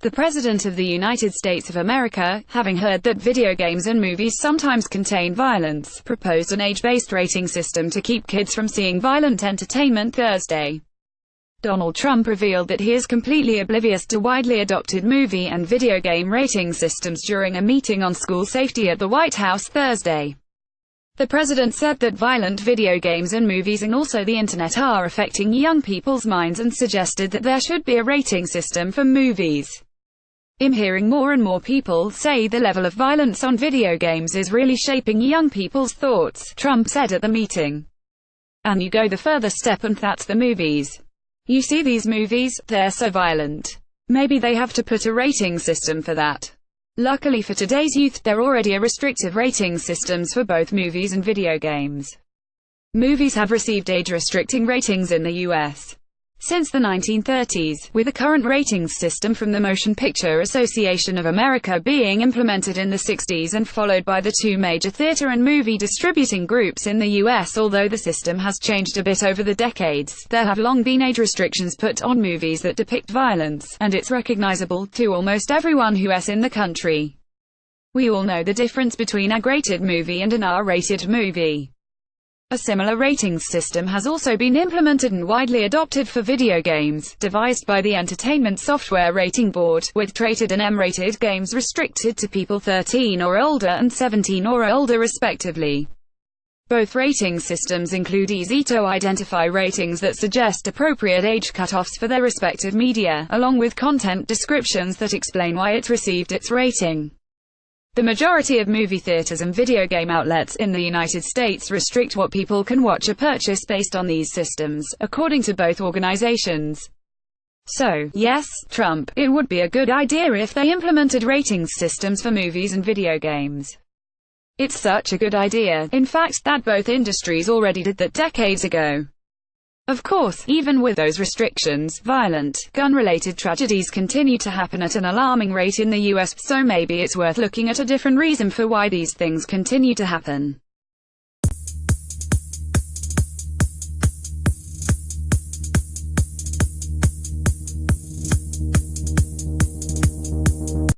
The President of the United States of America, having heard that video games and movies sometimes contain violence, proposed an age-based rating system to keep kids from seeing violent entertainment Thursday. Donald Trump revealed that he is completely oblivious to widely adopted movie and video game rating systems during a meeting on school safety at the White House Thursday. The president said that violent video games and movies and also the internet are affecting young people's minds and suggested that there should be a rating system for movies. I'm hearing more and more people say the level of violence on video games is really shaping young people's thoughts, Trump said at the meeting. And you go the further step and that's the movies. You see these movies, they're so violent. Maybe they have to put a rating system for that. Luckily for today's youth, there already are restrictive rating systems for both movies and video games. Movies have received age-restricting ratings in the U.S. since the 1930s, with the current ratings system from the Motion Picture Association of America being implemented in the 60s and followed by the two major theater and movie distributing groups in the U.S. Although the system has changed a bit over the decades, there have long been age restrictions put on movies that depict violence, and it's recognizable to almost everyone who's in the country. We all know the difference between a R-rated movie and an R-rated movie. A similar ratings system has also been implemented and widely adopted for video games, devised by the Entertainment Software Rating Board, with rated and M-rated games restricted to people 13 or older and 17 or older respectively. Both rating systems include easy-to-identify ratings that suggest appropriate age cutoffs for their respective media, along with content descriptions that explain why it received its rating. The majority of movie theaters and video game outlets in the United States restrict what people can watch or purchase based on these systems, according to both organizations. So, yes, Trump, it would be a good idea if they implemented ratings systems for movies and video games. It's such a good idea, in fact, that both industries already did that decades ago. Of course, even with those restrictions, violent, gun-related tragedies continue to happen at an alarming rate in the US, so maybe it's worth looking at a different reason for why these things continue to happen.